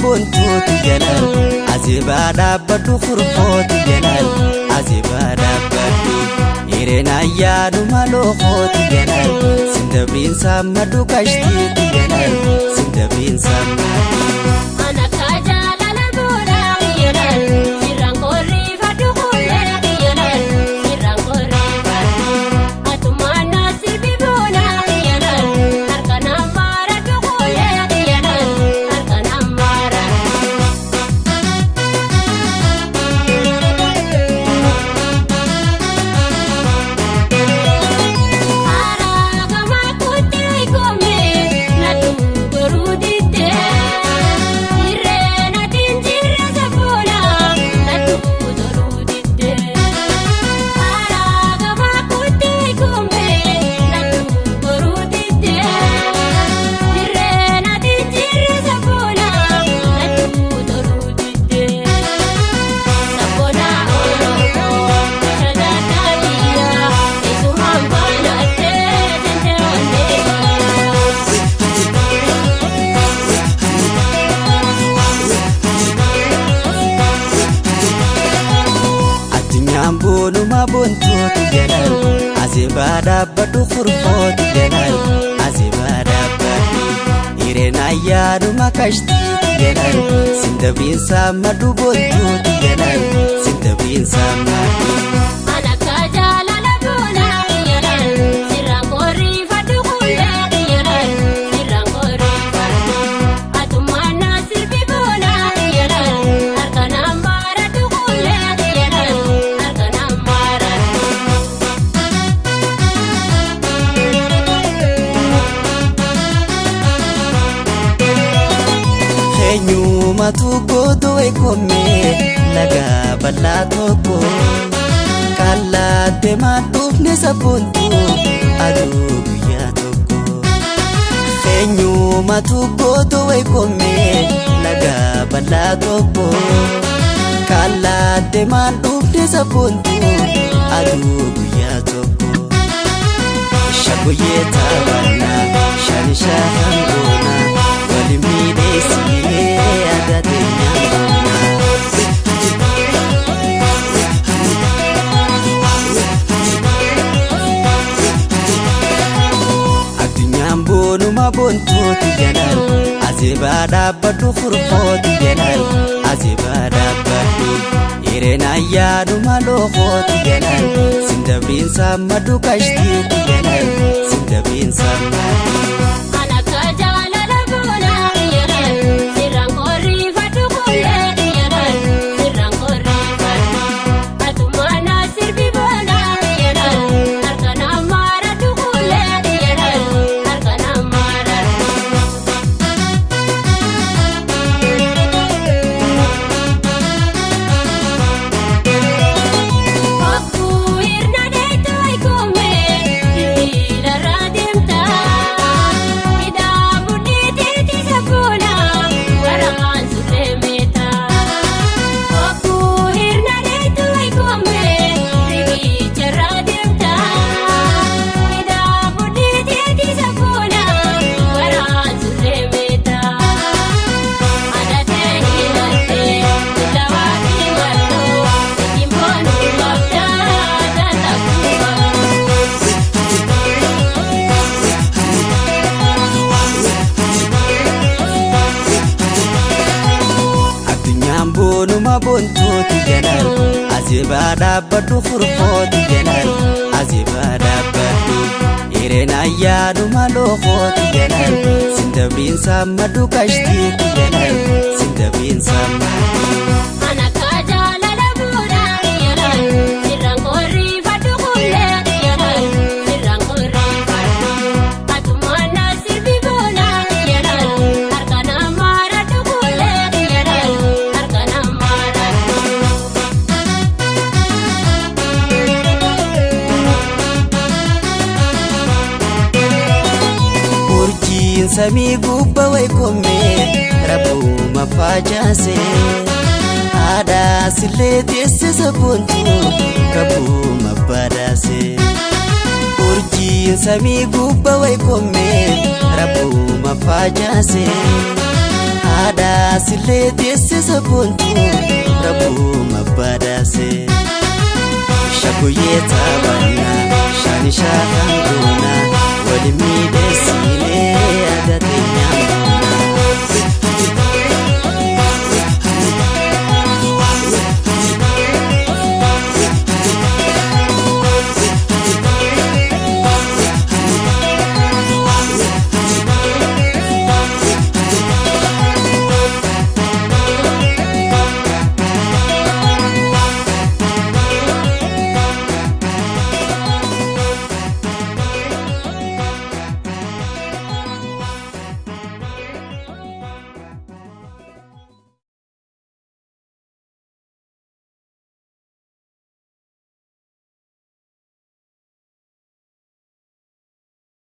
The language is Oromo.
bontuuti jalaan azibaa dhaabbadhu furfooti jalaan azibaa dhaabbadhu hireen ayyaanuma lookooti jalaan sindabriin saammadhu kashtiiti jalaan sindabriin saammadhu. Bonuma bontuuti jalaan azibaa dhaabbadhu furfooti jalaan azibaa dhaabbadhu hireen ayyaanuma kashtiiti jalaan sindabriin saammadhu bontuuti jalaan sindabriin saammadhu. Matu godo ekome laga balatoko kalate madufne sapuntu adu ya toko enyu matu godo ekome laga balatoko kalate madufne sapuntu adu ya toko shagoye tabana shanisha hangona walimide siye Addunyaan bonuma bontuuti jalaan azibaa dhaabbadhu furfooti jalaan azibaa dhaabbadhu hireen ayyaanuma lookooti jalaan sindabriin saammadhu kashtiiti jalaan sindabriin saammadhu. Bonuma bontuuti jalaan azibaa dhaabbadhu furfooti jalaan azibaa dhaabbadhu hireen ayyaanuma lookooti jalaan sindabriin saammadhu kashtiiti jalaan sindabriin saammadhu. Samii gubba waykome rabbuma facaase aadaa sillee teessisa boontu rabbuma badhaase urjiin samii gubba waykome rabbuma facaase Ada silete sisa puntu Rabu mabadase Shakuye tabana Shani shaka